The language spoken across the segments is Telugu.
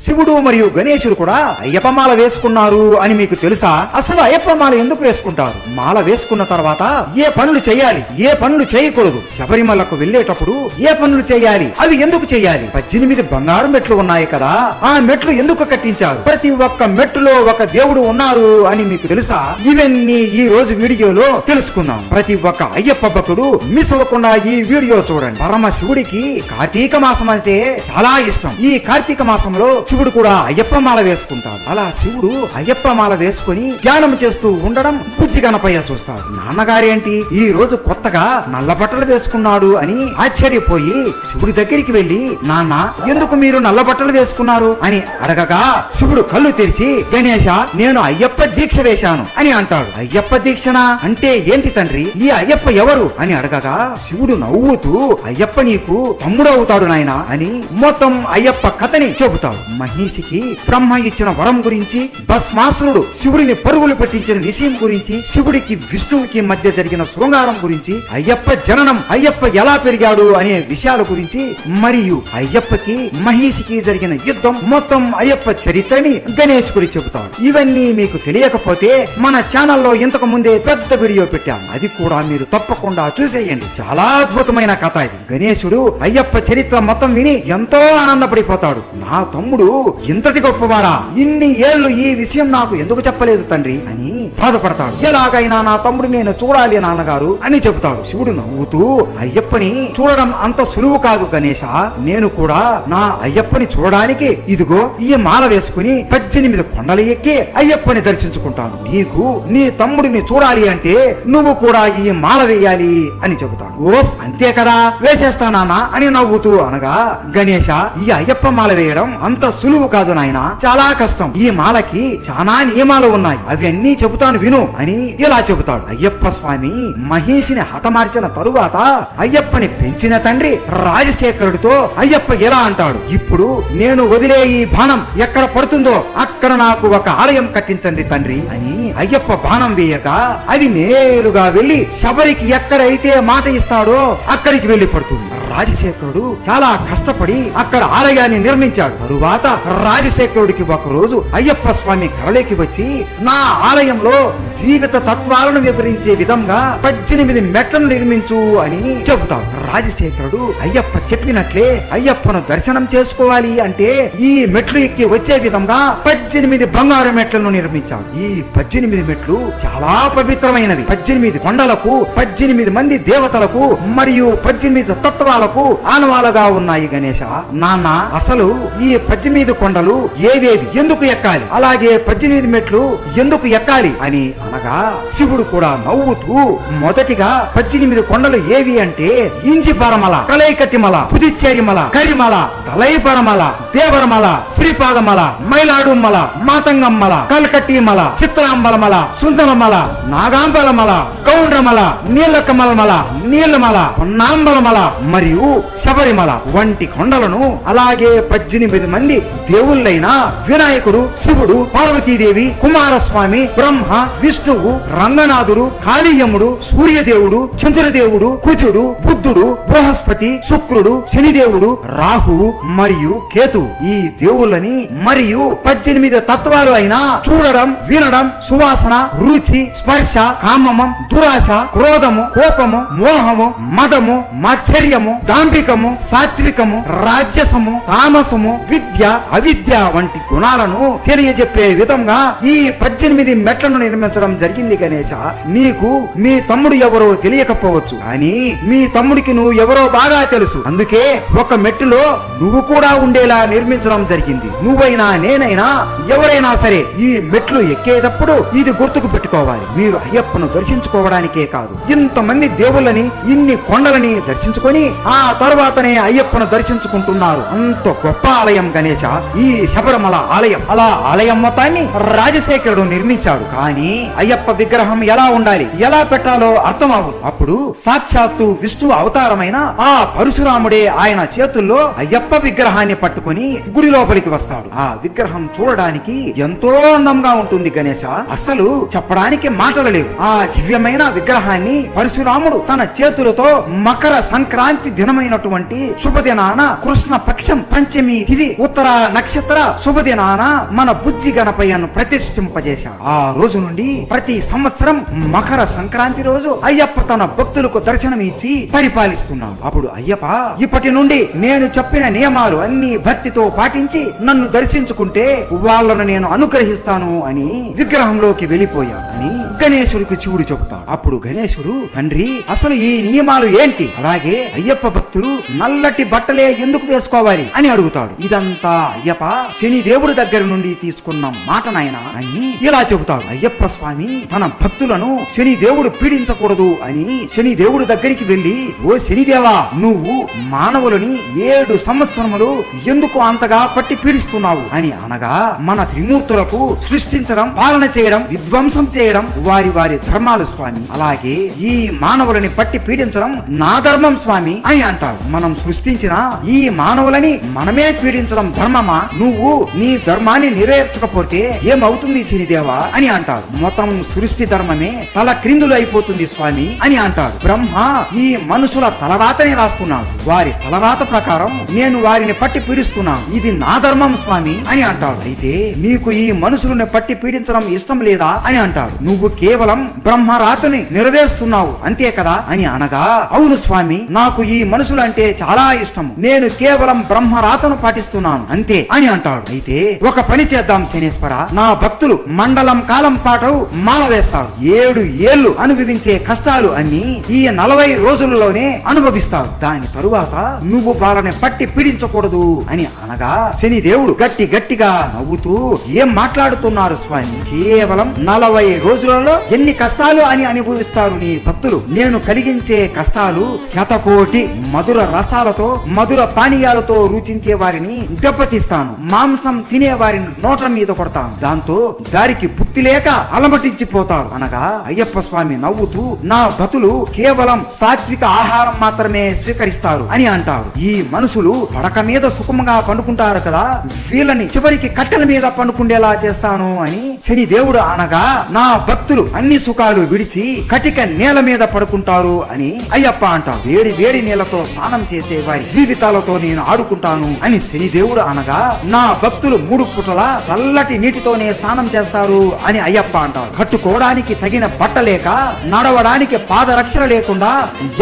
శివుడు మరియు గణేశుడు కూడా అయ్యప్ప మాల వేసుకున్నారు అని మీకు తెలుసా? అసలు అయ్యప్ప మాల ఎందుకు వేసుకుంటారు? మాల వేసుకున్న తర్వాత ఏ పనులు చేయాలి, ఏ పనులు చేయకూడదు, శబరిమలకు వెళ్లేటప్పుడు ఏ పనులు చేయాలి, అవి ఎందుకు చేయాలి, 18 బంగారు మెట్లు ఉన్నాయి కదా, ఆ మెట్లు ఎందుకు కట్టించారు, ప్రతి ఒక్క మెట్టులో ఒక దేవుడు ఉన్నారు అని మీకు తెలుసా? ఇవన్నీ ఈ రోజు వీడియోలో తెలుసుకుందాం. ప్రతి ఒక్క అయ్యప్ప భక్తుడు మిస్ అవ్వకుండా ఈ వీడియో చూడండి. పరమ శివుడికి కార్తీక మాసం అంటే చాలా ఇష్టం. ఈ కార్తీక మాసంలో శివుడు కూడా అయ్యప్ప మాల వేసుకుంటాడు. అలా శివుడు అయ్యప్ప మాల వేసుకుని ధ్యానం చేస్తూ ఉండడం బుజ్జి గణపయ్య చూస్తాడు. నాన్నగారేంటి ఈ రోజు కొత్తగా నల్ల బట్టలు వేసుకున్నాడు అని ఆశ్చర్యపోయి శివుడి దగ్గరికి వెళ్లి, నాన్న ఎందుకు మీరు నల్ల బట్టలు వేసుకున్నారు అని అడగగా శివుడు కళ్ళు తెరిచి, గణేశ నేను అయ్యప్ప దీక్ష వేశాను అని అంటాడు. అయ్యప్ప దీక్షనా అంటే ఏంటి తండ్రి, ఈ అయ్యప్ప ఎవరు అని అడగగా శివుడు నవ్వుతూ, అయ్యప్ప నీకు తమ్ముడు అవుతాడు నాయన అని మొత్తం అయ్యప్ప కథని చెబుతాడు. మహిషికి బ్రహ్మ ఇచ్చిన వరం గురించి, భస్మాసురుడు శివుడిని పరుగులు పెట్టించిన విషయం గురించి, శివుడికి విష్ణువుకి మధ్య జరిగిన శృంగారం గురించి, అయ్యప్ప జననం, అయ్యప్ప ఎలా పెరిగాడు అనే విషయాల గురించి, మరియు అయ్యప్పకి మహిషికి జరిగిన యుద్ధం, మొత్తం అయ్యప్ప చరిత్రని గణేశుడి చెబుతాడు. ఇవన్నీ మీకు తెలియకపోతే మన ఛానల్లో ఇంతకు ముందే పెద్ద వీడియో పెట్టాం, అది కూడా మీరు తప్పకుండా చూసేయండి. చాలా అద్భుతమైన కథ ఇది. గణేశుడు అయ్యప్ప చరిత్ర మొత్తం విని ఎంతో ఆనందపడిపోతాడు. నా తమ్ముడు ఇంతటి గొప్పవాడా, ఇన్ని ఏళ్లు ఈ విషయం నాకు ఎందుకు చెప్పలేదు తండ్రి అని బాధపడతాడు. ఎలాగైనా నా తమ్ముడు నేను చూడాలి నాన్నగారు అని చెబుతాడు. శివుడు నవ్వుతూ, అయ్యప్పని చూడడం అంత సులువు కాదు గణేశ, నేను కూడా నా అయ్యప్పని చూడడానికి ఇదిగో ఈ మాల వేసుకుని 18 కొండలు ఎక్కి అయ్యప్పని దర్శించుకుంటాను. నీకు నీ తమ్ముడిని చూడాలి అంటే నువ్వు కూడా ఈ మాల వేయాలి అని చెబుతాడు. ఓస్ అంతే కదా, వేసేస్తానా అని నవ్వుతూ అనగా, గణేశ ఈ అయ్యప్ప మాల వేయడం అంత సులువు కాదు నాయన, చాలా కష్టం. ఈ మాలకి చాలా నియమాలు ఉన్నాయి, అవన్నీ చెబుతాను విను అని ఇలా చెబుతాడు. అయ్యప్ప స్వామి మహిషిని హతమార్చిన తరువాత అయ్యప్పని పెంచిన తండ్రి రాజశేఖరుడితో అయ్యప్ప ఎలా అంటాడు, ఇప్పుడు నేను వదిలే ఈ బాణం ఎక్కడ పడుతుందో అక్కడ నాకు ఒక ఆలయం కట్టించండి తండ్రి అని అయ్యప్ప బాణం వేయక అది నేరుగా వెళ్లి శబరికి ఎక్కడైతే మాట ఇస్తాడో అక్కడికి వెళ్లి పడుతుంది. రాజశేఖరుడు చాలా కష్టపడి అక్కడ ఆలయాన్ని నిర్మించాడు. తరువాత రాజశేఖరుడికి ఒక రోజు అయ్యప్ప స్వామి కలలోకి వచ్చి, నా ఆలయంలో జీవిత తత్వాలను వివరించే విధంగా 18 మెట్లను నిర్మించు అని చెబుతాడు. రాజశేఖరుడు అయ్యప్ప చెప్పినట్లే అయ్యప్పను దర్శనం చేసుకోవాలి అంటే ఈ మెట్లు ఎక్కి వచ్చే విధంగా 18 బంగారు మెట్లను నిర్మించాడు. ఈ 18 మెట్లు చాలా పవిత్రమైనవి. 18 కొండలకు, 18 మంది దేవతలకు మరియు 18 తత్వాలకు ఆనవాలుగా ఉన్నాయి. గణేశ నాన్న అసలు ఈ 18 కొండలు ఏవేవి, ఎందుకు ఎక్కాలి, అలాగే 18 మెట్లు ఎందుకు ఎక్కాలి అని అనగా శివుడు కూడా నవ్వుతూ, మొదటిగా 18 కొండలు ఏవి అంటే ఇంజిపరమల, కలైకట్టిమల, పుదుచ్చేరిమల, కరిమల, తలైపరమల, దేవరమల, శ్రీపాదమల, మైలాడుమల, మాతంగమ్మల, కల్కట్టిమల, చిత్రాంబలమల, సుందరమల, నాగాంబలమల, గౌండ్రమల, నీలకమలమల, నీలమల, నాంబలమల మరియు శబరిమల వంటి కొండలను, అలాగే 18 మంది దేవుళ్ళైన వినాయకుడు, శివుడు, పార్వతీదేవి, కుమారస్వామి, బ్రహ్మ, విష్ణువు, రంగనాథుడు, కాళీయముడు, సూర్యదేవుడు, చంద్రదేవుడు, కుజుడు, బుద్ధుడు, బృహస్పతి, శుక్రుడు, శనిదేవుడు, రాహువు మరియు కేతు ఈ దేవుళ్ళని మరియు 18 తత్వాలు అయిన చూడడం, వినడం, సువాసన, రుచి, స్పర్శ, కామమం, దురాశ, క్రోధము, కోపము, మోహము, మదము, మాత్సర్యము, దాంభికము, సాత్వికము, రాజ్యసము, తామసము, విద్య, అవిద్య వంటి గుణాలను తెలియజెప్పే విధంగా ఈ 18 మెట్లను నిర్మించడం జరిగింది. గణేశ నీకు మీ తమ్ముడు ఎవరో తెలియకపోవచ్చు, కానీ మీ తమ్ముడికి నువ్వు ఎవరో బాగా తెలుసు. అందుకే ఒక మెట్టులో నువ్వు కూడా ఉండేలా నిర్మించడం జరిగింది. నువ్వైనా నేనైనా ఎవరైనా సరే ఈ మెట్లు ఎక్కేటప్పుడు ఇది గుర్తుకు పెట్టుకోవాలి. మీరు అయ్యప్పను దర్శించుకోవడానికే కాదు, ఇంతమంది దేవుళ్ళని, ఇన్ని కొండలని దర్శించుకొని ఆ తర్వాతనే అయ్యప్పను దర్శించుకుంటున్నారు. అంత గొప్ప ఆలయం గణేశ ఈ శబరిమల ఆలయం. అలా ఆలయం మొత్తాన్ని రాజశేఖరుడు నిర్మించాడు. కానీ అయ్యప్ప విగ్రహం ఎలా ఉండాలి, ఎలా పెట్టాలో అర్థం అవ్వదు. అప్పుడు సాక్షాత్తు విష్ణు అవతారమైన ఆ పరశురాముడే ఆయన చేతుల్లో అయ్యప్ప విగ్రహాన్ని పట్టుకుని గుడి లోపలికి వస్తాడు. ఆ విగ్రహం చూడడానికి ఎంతో అందంగా ఉంటుంది గణేశ, అసలు చెప్పడానికి మాటలు లేవు. ఆ దివ్యమైన విగ్రహాన్ని పరశురాముడు తన చేతులతో మకర సంక్రాంతి దినమైనటువంటి శుభదినాన కృష్ణ పక్షం పంచమి తిథి ఉత్తర నక్షత్ర శుభదినాన మన బుజ్జి గణపయ్యను ప్రతిష్ఠింపజేశాడు. ఆ రోజు నుండి ప్రతి సంవత్సరం మకర సంక్రాంతి రోజు అయ్యప్ప తన భక్తులకు దర్శనం ఇచ్చి పరిపాలిస్తున్నాడు. అప్పుడు అయ్యప్ప ఇప్పటి నుండి నేను చెప్పిన నియమాలు అన్ని భక్తితో పాటించి నన్ను దర్శించుకుంటే వాళ్ళను నేను అనుగ్రహిస్తాను అని విగ్రహంలోకి వెళ్ళిపోయాడు అని గణేశుడికి శివుడు చెబుతాడు. అప్పుడు గణేశుడు, తండ్రి అసలు ఈ నియమాలు ఏంటి, అలాగే అయ్యప్ప భక్తులు నల్లటి బట్టలే ఎందుకు వేసుకోవాలి అని అడుగుతాడు. ఇదంతా అయ్యప్ప శని దేవుడి దగ్గర నుండి తీసుకున్న మాట నాయన అని ఇలా చెబుతాడు. అయ్యప్ప స్వామి తన భక్తులను శని దేవుడు పీడించకూడదు అని శని దేవుడి దగ్గరికి వెళ్లి, ఓ శనిదేవా, నువ్వు మానవులని 7 సంవత్సరములు ఎందుకు అంతగా పట్టి పీడిస్తున్నావు అని అనగా, మన త్రిమూర్తులకు సృష్టించడం, పాలన చేయడం, విధ్వంసం చేయడం వారి వారి ధర్మాలు స్వామి, అలాగే ఈ మానవులని పట్టి పీడించడం నా ధర్మం స్వామి అని అంటాడు. మనం సృష్టించిన ఈ మానవులని మనమే పీడించడం ధర్మమా? నువ్వు నీ ధర్మాన్ని నెరవేర్చకపోతే ఏమవుతుంది శనిదేవా అని అంటాడు. మొత్తం సృష్టి ధర్మమే తల క్రిందులు అయిపోతుంది స్వామి అని అంటాడు. బ్రహ్మ ఈ మనుషుల తలరాతని రాస్తున్నాడు, వారి తలరాత ప్రకారం నేను వారిని పట్టి పీడిస్తున్నాను, ఇది నా ధర్మం స్వామి అని అంటాడు. అయితే నీకు ఈ మనుషులను పట్టి పీడించడం ఇష్టం లేదా అని అంటాడు. నువ్వు కేవలం బ్రహ్మరాతని నెరవేరుస్తున్నావు అంతే కదా అని అనగా, అవును స్వామి, నాకు ఈ మనుషులంటే చాలా ఇష్టం, నేను కేవలం బ్రహ్మరాతను పాటిస్తున్నాను అంతే అని అంటాడు. అయితే ఒక పని చేద్దాం శనేశ్వర, నా భక్తులు మండలం కాలం పాటు మాల వేస్తారు, 7 ఏళ్లు అనుభవించే కష్టాలు అన్ని ఈ 40 రోజులలోనే అనుభవిస్తారు, దాని తరువాత నువ్వు వాళ్ళని పట్టి పీడించకూడదు అని అనగా, శని దేవుడు గట్టిగా నవ్వుతూ, ఏం మాట్లాడుతున్నారు స్వామి, కేవలం 40 రోజులలో ఎన్ని కష్టాలు అని అనుభవిస్తారు నీ భక్తులు, నేను కలిగించే కష్టాలు 100 మధుర రసాలతో మధుర పానీయాలతో రుచించే వారిని దెబ్బతీస్తాను, మాంసం తినే వారిని నోట్ల మీద కొడతాను, దాంతో దారికి బుద్ధి లేక అలమటించిపోతారు అనగా, అయ్యప్ప స్వామి నవ్వుతూ, నా భక్తులు కేవలం సాత్విక ఆహారం మాత్రమే స్వీకరిస్తారు అని అంటారు. ఈ మనుషులు పడక మీద సుఖంగా పండుకుంటారు కదా, వీళ్ళని చివరికి కట్టెల మీద పండుకుండేలా చేస్తాను అని శని దేవుడు అనగా, నా భక్తులు అన్ని సుఖాలు విడిచి కటిక నేల మీద పడుకుంటారు అని అయ్యప్ప అంటారు. వేడి వేడి నీళ్లతో స్నానం చేసే వారి జీవితాలతో నేను ఆడుకుంటాను అని శని దేవుడు అనగా, నా భక్తులు 3 పూటల చల్లటి నీటితోనే స్నానం చేస్తారు అని అయ్యప్ప అంటారు. కట్టుకోవడానికి తగిన బట్ట లేక, నడవడానికి పాదరక్షణ లేకుండా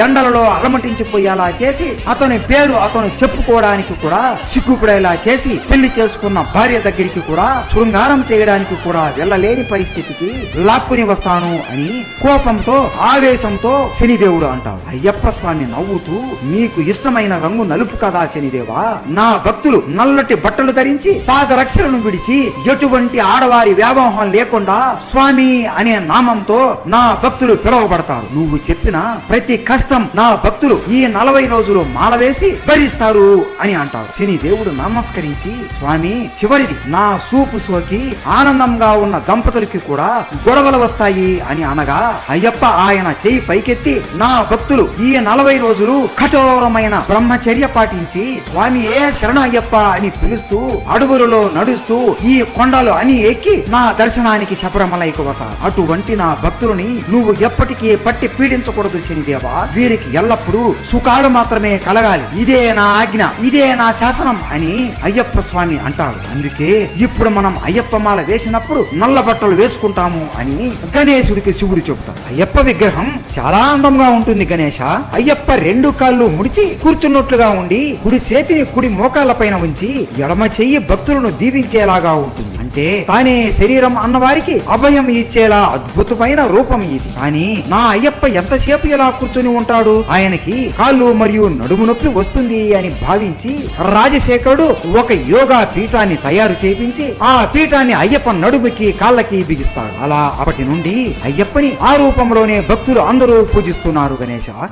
ఎండలలో అలమటించిపోయేలా చేసి, అతని పేరు అతను చెప్పుకోవడానికి కూడా సిగ్గుపడేలా చేసి, పెళ్లి చేసుకున్న భార్య దగ్గరికి కూడా శృంగారం చేయడానికి కూడా వెళ్ళలేని పరిస్థితికి లాక్కుని వస్తాను అని కోపంతో ఆవేశంతో శనిదేవుడు అంటాడు. అయ్యప్ప స్వామి నవ్వుతూ, నీకు ఇష్టమైన రంగు నలుపు కదా శనిదేవా, నా భక్తులు నల్లటి బట్టలు ధరించి పాదరక్షలను విడిచి ఎటువంటి ఆడవారి వ్యామోహం లేకుండా స్వామి అనే నామంతో నా భక్తులు పిలువబడతారు. నువ్వు చెప్పిన ప్రతి కష్టం నా భక్తులు ఈ 40 రోజులు మాల వేసి భరిస్తారు అని అంటాడు. శని దేవుడు నమస్కరించి, స్వామి చివరిది నా సూపు సోకి ఆనందంగా ఉన్న దంపతులకి కూడా గొడవలు వస్తాయి అని అనగా, అయ్యప్ప ఆయన చేయి పైకెత్తి, నా భక్తులు ఈ 40 రోజులు కఠోరమైన బ్రహ్మచర్య పాటించి స్వామి ఏ శరణ అయ్యప్ప అని పిలుస్తూ అడుగులలో నడుస్తూ ఈ కొండలు అని ఎక్కి నా దర్శనానికి శబరిమలైకి వస్తారు. అటువంటి నా భక్తులని నువ్వు ఎప్పటికీ పట్టి పీడించకూడదు శనిదేవా, వీరికి ఎల్లప్పుడూ సుఖాలు మాత్రమే కలగాలి, ఇదే నా ఆజ్ఞ, ఇదే నా శాసనం అని అయ్యప్ప స్వామి అంటాడు. అందుకే ఇప్పుడు మనం అయ్యప్ప మాల వేసినప్పుడు నల్ల బట్టలు వేసుకుంటాము అని గణేశుడికి శివుడు చెబుతాడు. అయ్యప్ప విగ్రహం చాలా అందంగా ఉంటుంది గణేశ. అయ్యప్ప 2 కాళ్ళు ముడిచి కూర్చున్నట్లుగా ఉండి, కుడి చేతిని కుడి మోకాళ్ళ పైన ఉంచి ఎడమ చెయ్యి భక్తులను దీవించేలాగా ఉంటుంది. అంటే తానే శరీరం అన్నవారికి అభయం ఇచ్చేలా అద్భుతమైన రూపం ఇది. కానీ నా అయ్యప్ప ఎంతసేపు ఇలా కూర్చుని ఉంటాడు, ఆయనకి కాళ్ళు మరియు నడుము నొప్పి వస్తుంది అని భావించి రాజశేఖరుడు ఒక యోగా పీఠాన్ని తయారు చేయించి ఆ పీఠాన్ని అయ్యప్ప నడుముకి కాళ్ళకి బిగిస్తాడు. అలా అప్పటి నుండి అయ్యప్పని ఆ రూపంలోనే భక్తులు అందరూ పూజిస్తున్నారు.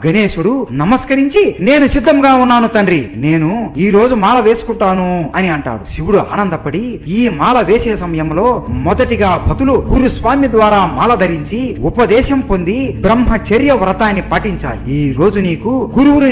గణేశుడు నమస్కరించి, నేను సిద్ధంగా ఉన్నాను తండ్రి, నేను ఈ రోజు మాల వేసుకుంటాను అని అంటాడు. శివుడు ఆనందపడి, ఈ మాల వేసే సమయంలో మొదటిగా భక్తులు గురుస్వామి ద్వారా మాల ధరించి ఉపదేశం పొంది బ్రహ్మచర్య వ్రతాన్ని పాటించాలి. ఈ రోజు నీకు గురువుని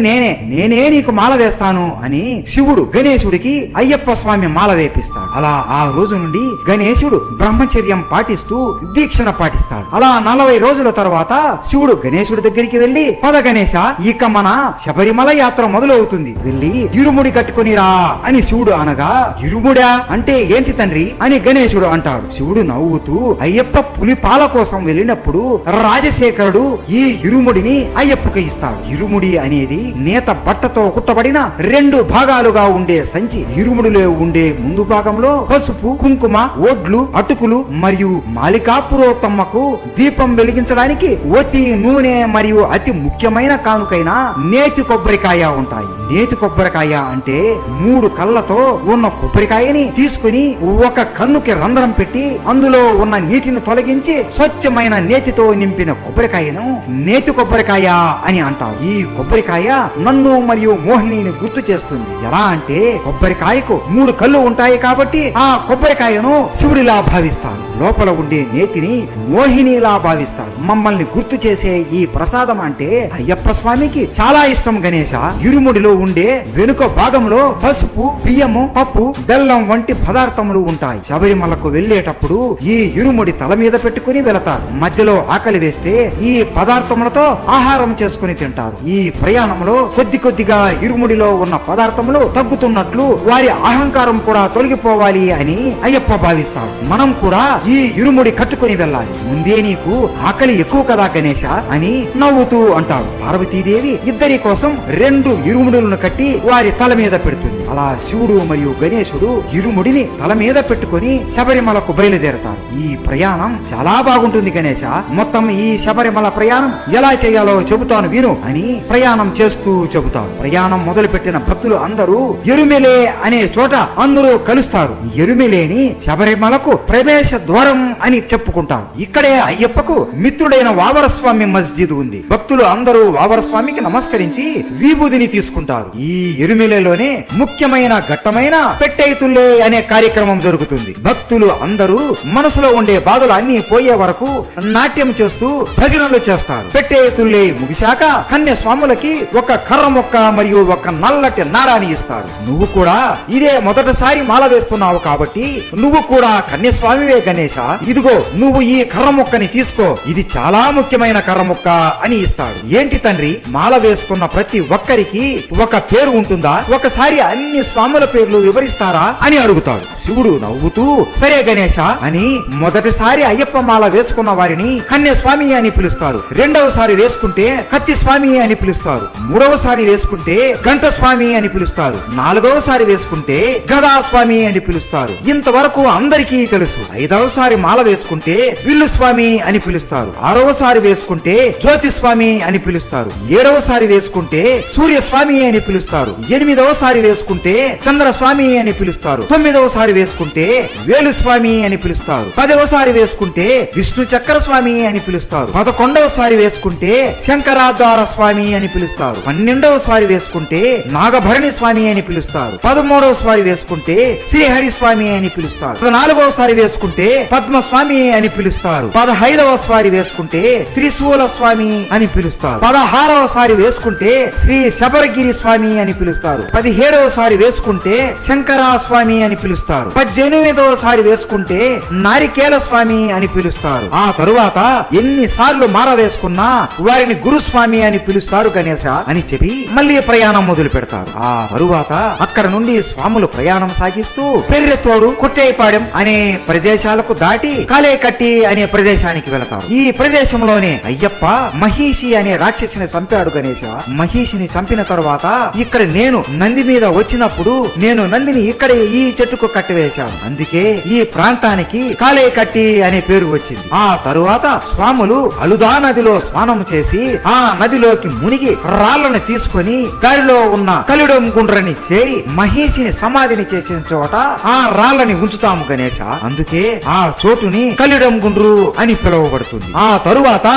నేనే నీకు మాల వేస్తాను అని శివుడు గణేశుడికి అయ్యప్ప స్వామి మాల వేపిస్తాడు. అలా ఆ రోజు నుండి గణేశుడు బ్రహ్మచర్యం పాటిస్తూ దీక్షణ పాటిస్తాడు. అలా 40 రోజుల తర్వాత శివుడు గణేశుడి దగ్గరికి వెళ్లి, పద గణేశ, ఇక మన శబరిమల యాత్ర మొదలవుతుంది, వెళ్లి ఇరుముడి కట్టుకుని రా అని శివుడు అనగా, ఇరుముడా అంటే ఏంటి తండ్రి అని గణేశుడు అంటాడు. శివుడు నవ్వుతూ, అయ్యప్ప పులిపాల కోసం వెళ్ళినప్పుడు రాజశేఖరుడు ఈ ఇరుముడిని అయ్యప్పకి ఇస్తాడు. ఇరుముడి అనేది నేత బట్టతో కుట్టబడిన 2 భాగాలుగా ఉండే సంచి. ఇరుముడిలో ఉండే ముందు భాగంలో పసుపు, కుంకుమ, ఓడ్లు, అటుకులు మరియు మాలికాపురోత్తమ్మకు దీపం వెలిగించడానికి ఒత్తి, నూనె మరియు అతి ముఖ్యమైన కానుకైన నేతి కొబ్బరికాయ ఉంటాయి. నేతి కొబ్బరికాయ అంటే 3 కళ్ళతో ఉన్న కొబ్బరికాయని తీసుకుని ఒక కన్నుకి రంధ్రం పెట్టి అందులో ఉన్న నీటిని తొలగించి స్వచ్ఛమైన నేతితో నింపిన కొబ్బరికాయను నేతి కొబ్బరికాయ అని అంటారు. ఈ కొబ్బరికాయ నన్ను మరియు మోహినిని గుర్తు చేస్తుంది. ఎలా అంటే కొబ్బరికాయకు 3 కళ్ళు ఉంటాయి కాబట్టి ఆ కొబ్బరికాయను శివుడిలా భావిస్తారు, లోపల ఉండే నేతిని మోహినిలా భావిస్తారు. మమ్మల్ని గుర్తు చేసే ఈ ప్రసాదం అంటే అయ్యప్ప స్వామికి చాలా ఇష్టం గణేశ. ఇరుముడిలో ఉండే వెనుక భాగంలో పసుపు, బియ్యము, పప్పు, బెల్లం వంటి పదార్థములు ఉంటాయి. శబరిమలకు వెళ్లేటప్పుడు ఈ ఇరుముడి తల మీద పెట్టుకుని వెళతారు. మధ్యలో ఆకలి వేస్తే ఈ పదార్థములతో ఆహారం చేసుకుని తింటారు. ఈ ప్రయాణంలో కొద్దిగా ఇరుముడిలో ఉన్న పదార్థములు తగ్గుతున్నట్లు వారి అహంకారం కూడా తొలగిపోవాలి అని అయ్యప్ప భావిస్తాడు. మనం కూడా ఈ ఇరుముడి కట్టుకుని వెళ్ళాలి. ముందే నీకు ఆకలి ఎక్కువ కదా గణేశ అని నవ్వుతూ అంటాడు. పార్వతీదేవి ఇద్దరి కోసం 2 ఇరుముడులను కట్టి వారి తల మీద పెడుతుంది. అలా శివుడు మరియు గణేశుడు ఇరుముడిని తల మీద పెట్టుకుని శబరిమలకు బయలుదేరతారు. ఈ ప్రయాణం చాలా బాగుంటుంది గణేశ. మొత్తం ఈ శబరిమల ప్రయాణం ఎలా చేయాలో చెబుతాను విను అని ప్రయాణం చేస్తూ చెబుతాడు. ప్రయాణం మొదలు పెట్టిన భక్తులు అందరూ ఎరుమెలే అనే చోట అందరూ కలుస్తారు. ఎరుమెలేని శబరిమలకు ప్రవేశ ద్వారం అని చెప్పుకుంటారు. ఇక్కడే అయ్యప్పకు మిత్రుడైన వావరస్వామి మస్జిద్ ఉంది. భక్తులు అందరూ వావరస్వామికి నమస్కరించి విభూదిని తీసుకుంటారు. ఈ ఎరుమెలేలోనే ముఖ్యమైన ఘట్టమైన పెట్టెతుల్లే అనే కార్యక్రమం జరుగుతుంది. భక్తులు అందరూ మనసులో ఉండే బాధలు అన్ని పోయే వరకు నాట్యం చేస్తూ భజనలు చేస్తారు. పెట్టెతుల్లే ముగిశాక కన్య స్వాములకి ఒక కర్ర మొక్క మరియు ఒక నల్లటి నారాన్ని ఇస్తారు. నువ్వు కూడా ఇదే మొదటిసారి మాల వేస్తున్నావు కాబట్టి నువ్వు కూడా కన్యస్వామివే గణేశ. ఇదిగో నువ్వు ఈ కర్ర మొక్కని తీసుకో, ఇది చాలా ముఖ్యమైన కర్ర మొక్క అని ఇస్తాడు. ఏంటి తండ్రి, మాల వేసుకున్న ప్రతి ఒక్కరికి ఒక పేరు ఉంటుందా? ఒకసారి అన్ని స్వాముల పేర్లు వివరిస్తారా అని అడుగుతాడు. శివుడు నవ్వుతూ, సరే గణేశ అని మొదటిసారి అయ్యప్ప మాల వేసుకున్న వారిని కన్యస్వామి అని పిలుస్తారు. రెండవసారి వేసుకుంటే కత్తి స్వామి అని పిలుస్తారు. మూడవసారి వేసుకుంటే గంట స్వామి అని పిలుస్తారు. 4వసారి వేసుకుంటే గదా స్వామి అని పిలుస్తారు. ఇంతవరకు అందరికీ తెలుసు. 5వసారి మాల వేసుకుంటే విల్లు స్వామి అని పిలుస్తారు. 6వసారి వేసుకుంటే జ్యోతి స్వామి అని పిలుస్తారు. 7వసారి వేసుకుంటే సూర్య స్వామి అని పిలుస్తారు. 8వసారి వేసుకుంటే చంద్ర స్వామి అని పిలుస్తారు. 9వసారి వేసుకుంటే వేలు స్వామి అని పిలుస్తారు. 10వసారి వేసుకుంటే విష్ణు చక్ర స్వామి అని పిలుస్తారు. 11వసారి వేసుకుంటే శంకరాద్వార స్వామి అని పిలుస్తారు. 12వసారి వేసుకుంటే నాగభరణి స్వామి అని పిలుస్తారు. 13వసారి వేసుకుంటే శ్రీహరి స్వామి అని పిలుస్తారు. 14వసారి వేసుకుంటే పద్మస్వామి అని పిలుస్తారు. 15వసారి వేసుకుంటే త్రిశూల స్వామి అని పిలుస్తారు. 16వసారి వేసుకుంటే శ్రీ శబరగిరి స్వామి అని పిలుస్తారు. 17వసారి వేసుకుంటే శంకరా స్వామి అని పిలుస్తారు. 18వసారి వేసుకుంటే నారికేల స్వామి అని పిలుస్తారు. ఆ తరువాత ఎన్నిసార్లు మాల వేసుకున్నా వారిని గురుస్వామి అని పిలుస్తారు గణేశ అని చెప్పి మళ్ళీ ప్రయాణం మొదలు పెడతారు. ఆ తరువాత అక్కడ నుండి స్వాములు ప్రయాణం సాగిస్తూ పెర్రెతోడు, కొట్టేపాడెం అనే ప్రదేశాలకు దాటి కాలేకట్టి అనే ప్రదేశానికి వెళతారు. ఈ ప్రదేశంలోనే అయ్యప్ప మహిషి అనే రాక్షసిని చంపాడు గణేశ. మహిషిని చంపిన తరువాత ఇక్కడ నేను నంది మీద వచ్చినప్పుడు నేను నందిని ఇక్కడే ఈ చెట్టుకు కట్టివేశాను. అందుకే ఈ ప్రాంతానికి కాలేకట్టి అనే పేరు వచ్చింది. ఆ తరువాత స్వాములు అలుదా నదిలో స్నానం చేసి ఆ నదిలోకి మునిగి రాళ్లను తీసుకొని దారిలో ఉన్న కలిడం గుండ్రని చేరి మహిషిని సమాధిని చేసిన చోట ఆ రాళ్లని ఉంచుతాము గణేశ. అందుకే ఆ చోటుని కలిడం గుండ్రు అని పిలువబడుతుంది. ఆ తరువాత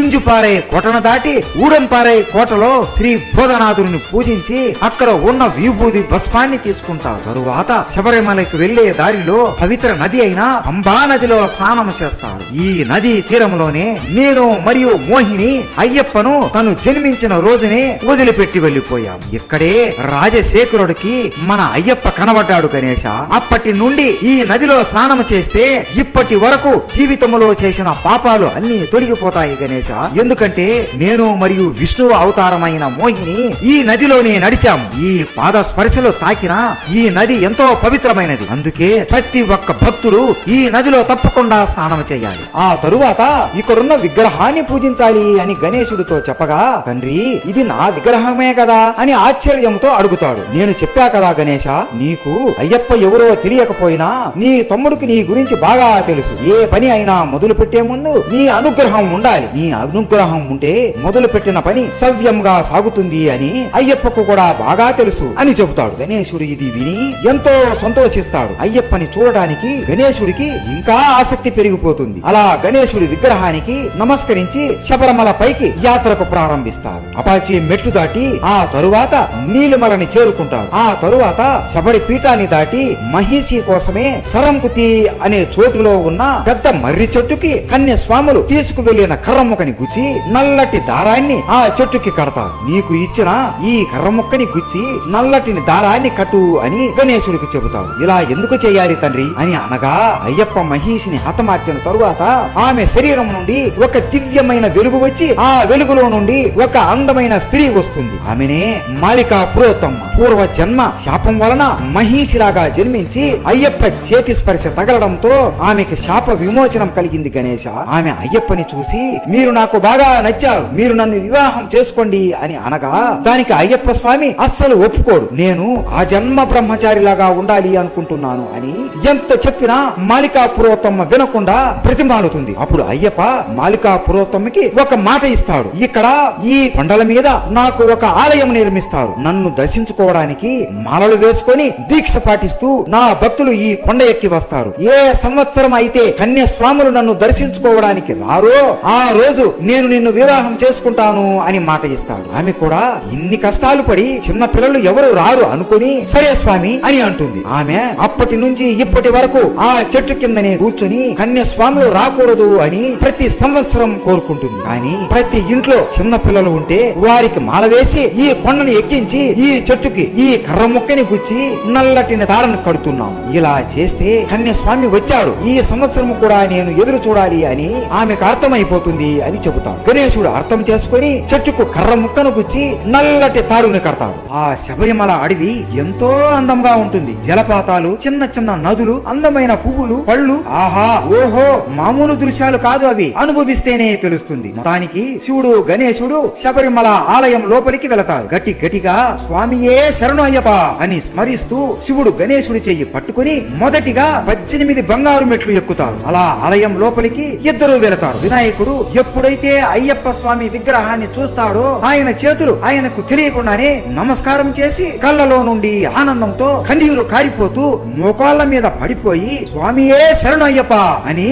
ఇంజుపారై కోటను దాటి ఊడంపారై కోటలో శ్రీ బోధనాథుని పూజించి అక్కడ ఉన్న విభూది భస్మాన్ని తీసుకుంటారు. తరువాత శబరిమలకి వెళ్లే దారిలో పవిత్ర నది అయిన పంబా నదిలో స్నానం చేస్తారు. ఈ నది తీరంలోనే నేను మరియు మోహిని అయ్యప్పను తను జన్మించిన రోజునే వదిలిపెట్టి వెళ్లిపోయాం. ఇక్కడే రాజశేఖరుడికి మన అయ్యప్ప కనబడ్డాడు గణేశ. అప్పటి నుండి ఈ నదిలో స్నానం చేస్తే ఇప్పటి వరకు జీవితంలో చేసిన పాపాలు అన్ని తొలగిపోతాయి గణేశ. ఎందుకంటే నేను మరియు విష్ణువు అవతారమైన మోహిని ఈ నదిలోనే నడిచాం. ఈ పాద స్పర్శలు తాకిన ఈ నది ఎంతో పవిత్రమైనది. అందుకే ప్రతి ఒక్క భక్తుడు ఈ నదిలో తప్పకుండా స్నానం చేయాలి. ఆ తరువాత ఇక్కడున్న విగ్రహాన్ని పూజించాలి అని గణేశుడితో చెప్పగా, తండ్రి ఇది నా విగ్రహమే కదా అని ఆశ్చర్యంతో అడుగుతాడు. నేను చెప్పా కదా గణేశ, నీకు అయ్యప్ప ఎవరో తెలియకపోయినా నీ తమ్ముడికి నీ గురించి బాగా తెలుసు. ఏ పని అయినా మొదలు పెట్టే ముందు నీ అనుగ్రహం ఉండాలి. నీ అనుగ్రహం ఉంటే మొదలు పెట్టిన పని సవ్యంగా సాగుతుంది అని అయ్యప్పకు కూడా బాగా తెలుసు అని చెబుతాడు. గణేశుడు ఇది విని ఎంతో సంతోషిస్తాడు. అయ్యప్పని చూడడానికి గణేశుడికి ఇంకా ఆసక్తి పెరిగిపోతుంది. అలా గణేశుడి విగ్రహానికి నమస్కరించి శబరిమల పైకి యాత్రకు ప్రారంభిస్తారు. అపాచి మెట్టు దాటి ఆ తరువాత నీలిమలని చేరుకుంటారు. ఆ తరువాత శబరి పీఠాన్ని దాటి మహిషి కోసమే సరంకుతి అనే చోటులో ఉన్న పెద్ద మర్రి చెట్టుకి కన్య స్వాములు తీసుకువెళ్లిన కర్రముకని గుచ్చి నల్లటి దారాన్ని ఆ చెట్టుకి కడతారు. నీకు ఇచ్చిన ఈ కర్రముక్కని గుచ్చి నల్లటిని దారాన్ని కట్టు అని గణేశుడికి చెబుతాడు. ఇలా ఎందుకు చేయాలి తండ్రి అని అనగా, అయ్యప్ప మహిషిని హతమార్చిన తరువాత ఆమె శరీరం నుండి ఒక దివ్యమైన వెలుగు వచ్చి ఆ వెలుగులో నుండి ఒక అందమైన స్త్రీ వస్తుంది. ఆమెనే మాలికా పురోత్తమ్మ. పూర్వ జన్మ శాపం వలన మహిషిలాగా జన్మించి అయ్యప్ప చేతి స్పర్శ తగలడంతో ఆమెకి శాప విమోచనం కలిగింది గణేశ. ఆమె అయ్యప్పని చూసి, మీరు నాకు బాగా నచ్చారు, మీరు నన్ను వివాహం చేసుకోండి అని అనగా దానికి అయ్యప్ప స్వామి అస్సలు ఒప్పుకోడు. నేను ఆ జన్మ బ్రహ్మచారిలాగా ఉండాలి అనుకుంటున్నాను అని ఎంత చెప్పినా మాలికా పురోత్తమ్మ వినకుండా ప్రతిమాలుతుంది. అప్పుడు అయ్యప్ప మాలికా పురోత్తమ్మకి ఒక మాట ఇస్తాడు. ఇక్కడ ఈ కొండల మీద నాకు ఒక ఆలయం నిర్మిస్తారు. నన్ను దర్శించుకోవడానికి మాలలు వేసుకొని దీక్ష పాటిస్తూ నా భక్తులు ఈ కొండ ఎక్కి వస్తారు. ఏ సంవత్సరం అయితే కన్య స్వాములు నన్ను దర్శించుకోవడానికి రారో ఆ రోజు నేను నిన్ను వివాహం చేసుకుంటాను అని మాట ఇస్తాడు. ఆమె కూడా ఇన్ని కష్టాలు పడి చిన్న పిల్లలు ఎవరు రారు అనుకుని సరే స్వామి అని అంటుంది. ఆమె అప్పటి నుంచి ఇప్పటి వరకు ఆ చెట్టు కిందనే కూర్చుని కన్య స్వాములు రాకూడదు అని ప్రతి సంవత్సరం కోరుకుంటుంది. కానీ ప్రతి ఇంట్లో చిన్న పిల్లలు ఉంటే వారికి మాల వేసి ఈ కొండను ఎక్కించి ఈ చెట్టుకి ఈ కర్ర ముక్కని గుచ్చి నల్లటిని తాడను కడుతున్నాం. ఇలా చేస్తే కన్య స్వామి వచ్చాడు, ఈ సంవత్సరం కూడా నేను ఎదురు చూడాలి అని ఆమెకు అర్థమైపోతుంది అని చెబుతాడు. గణేశుడు అర్థం చేసుకుని చెట్టుకు కర్ర ముక్కను గుచ్చి నల్లటి తాడుని కడతాడు. ఆ శబరిమల అడవి ఎంతో అందంగా ఉంటుంది. జలపాతాలు, చిన్న చిన్న నదులు, అందమైన పువ్వులు, పళ్ళు, ఆహా ఓహో మామూలు దృశ్యాలు కాదు అవి, అనుభవిస్తేనే తెలుస్తుంది. మొత్తానికి శివుడు గణేశుడు శబరిమల ఆలయం లోపలికి వెళతారు. గట్టిగా స్వామియే శరణు అయ్యప్ప అని స్మరిస్తూ శివుడు గణేశుడి చెయ్యి పట్టుకుని మొదటిగా 18 బంగారు మెట్లు ఎక్కుతారు. అలా ఆలయం లోపలికి ఇద్దరు వెళతారు. వినాయకుడు ఎప్పుడైతే అయ్యప్ప స్వామి విగ్రహాన్ని చూస్తాడో ఆయన చేతులు ఆయనకు తెలియకుండానే నమస్కారం చేసి కళ్ళలో నుండి ఆనందంతో కన్నీరు కారిపోతూ మోకాళ్ళ మీద పడిపోయి స్వామియే శరణు అయ్యప్ప అని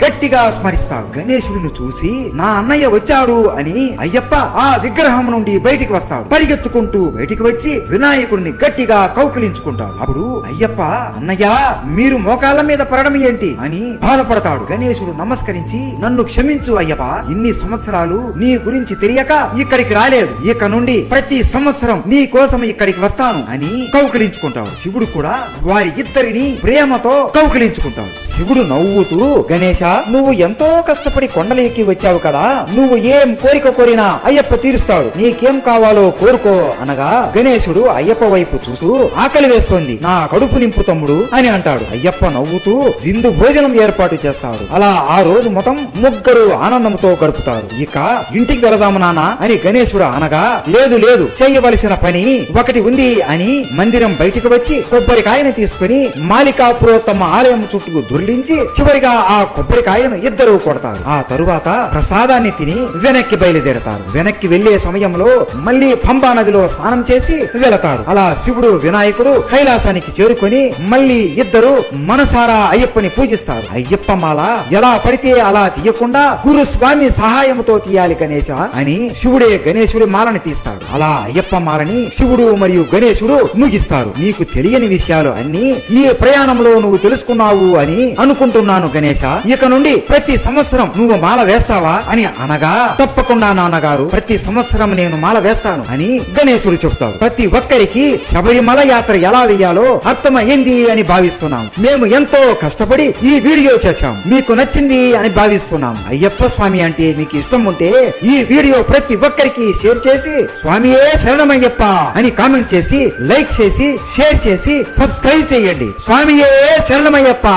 గట్టిగా స్మరిస్తాడు. గణేశుడిని చూసి నా అన్నయ్య వచ్చాడు అని అయ్యప్ప ఆ విగ్రహం నుండి బయటికి వస్తాడు. పరిగెత్తుకుంటూ బయటికి వచ్చి వినాయకుడిని గట్టిగా కౌకిలించుకుంటాడు. అప్పుడు అయ్యప్ప, అన్నయ్య మీరు మోకాళ్ళ మీద పడడం ఏంటి అని బాధపడతాడు. గణేశుడు నమస్కరించి, నన్ను క్షమించు అయ్యప్ప, ఇన్ని సంవత్సరాలు నీ గురించి తెలియక ఇక్కడికి రాలేదు. ఇక నుండి ప్రతి సంవత్సరం నీ కోసం ఇక్కడికి వస్తాను అని కౌకిలించుకుంటాడు. శివుడు కూడా వారి ఇద్దరిని ప్రేమతో కౌకిలించుకుంటాడు. శివుడు నవ్వుతూ, గణేశ నువ్వు ఎంతో కష్టపడి కొండలు ఎక్కి వచ్చావు కదా, నువ్వు ఏం కోరిక కోరినా అయ్యప్ప తీరుస్తాడు, నీకేం కావాలో కోరుకో అనగా గణేశుడు అయ్యప్ప వైపు చూస్తూ, ఆకలి వేస్తోంది, నా కడుపు నింపు తమ్ముడు అని అంటాడు. అయ్యప్ప నవ్వుతూ విందు భోజనం ఏర్పాటు చేస్తాడు. అలా ఆ రోజు మొత్తం ముగ్గురు ఆనందంతో గడుపుతారు. ఇక ఇంటికి వెళదాము నాన్న అని గణేశుడు అనగా, లేదు చేయవలసిన పని ఒకటి ఉంది అని మందిరం బయటికి వచ్చి కొబ్బరికాయను తీసుకుని మాలికా పురోత్తమ ఆలయం చుట్టూ దుర్లించి చివరిగా ఆ కొబ్బరికాయను ఇద్దరు కొడతారు. ఆ తరువాత ప్రసాదాన్ని తిని వెనక్కి బయలుదేరతారు. వెనక్కి వెళ్లే సమయంలో మళ్ళీ పంబా నదిలో స్నానం చేసి వెళతారు. అలా శివుడు వినాయకుడు కైలాసానికి చేరుకొని మళ్ళీ ఇద్దరు మనసారా అయ్యప్పని పూజిస్తారు. అయ్యప్ప మాల ఎలా పడితే అలా తీయకుండా గురుస్వామి సహాయంతో తీయాలి గణేశ అని శివుడే గణేశుడి మాలని తీస్తాడు. అలా అయ్యప్ప మాలని శివుడు మరియు గణేశుడు ముగిస్తారు. నీకు తెలియని విషయాలు అన్ని ఈ ప్రయాణంలో నువ్వు తెలుసుకున్నావు అని అనుకుంటున్నాను గణేశ. ఇక నుండి ప్రతి సంవత్సరం నువ్వు మాల వేస్తావా అని అనగా, తప్పకుండా నాన్నగారు, ప్రతి సంవత్సరం నేను మాల వేస్తాను అని గణేశుడు చెప్తాడు. ప్రతి ఒక్కరికి శబరిమల యాత్ర ఎలా వేయాలో అర్థమైంది అని భావిస్తున్నాం. మేము ఎంతో కష్టపడి ఈ వీడియో చేశాం, మీకు నచ్చింది అని భావిస్తున్నాం. అయ్యప్ప స్వామి అంటే మీకు ఇష్టం ఉంటే ఈ వీడియో ప్రతి ఒక్కరికి షేర్ చేసి స్వామియే శరణమయ్యప్ప అని కామెంట్ చేసి, లైక్ చేసి, షేర్ చేసి, సబ్స్క్రైబ్ చేయండి. స్వామియే శరణమయ్యప్ప.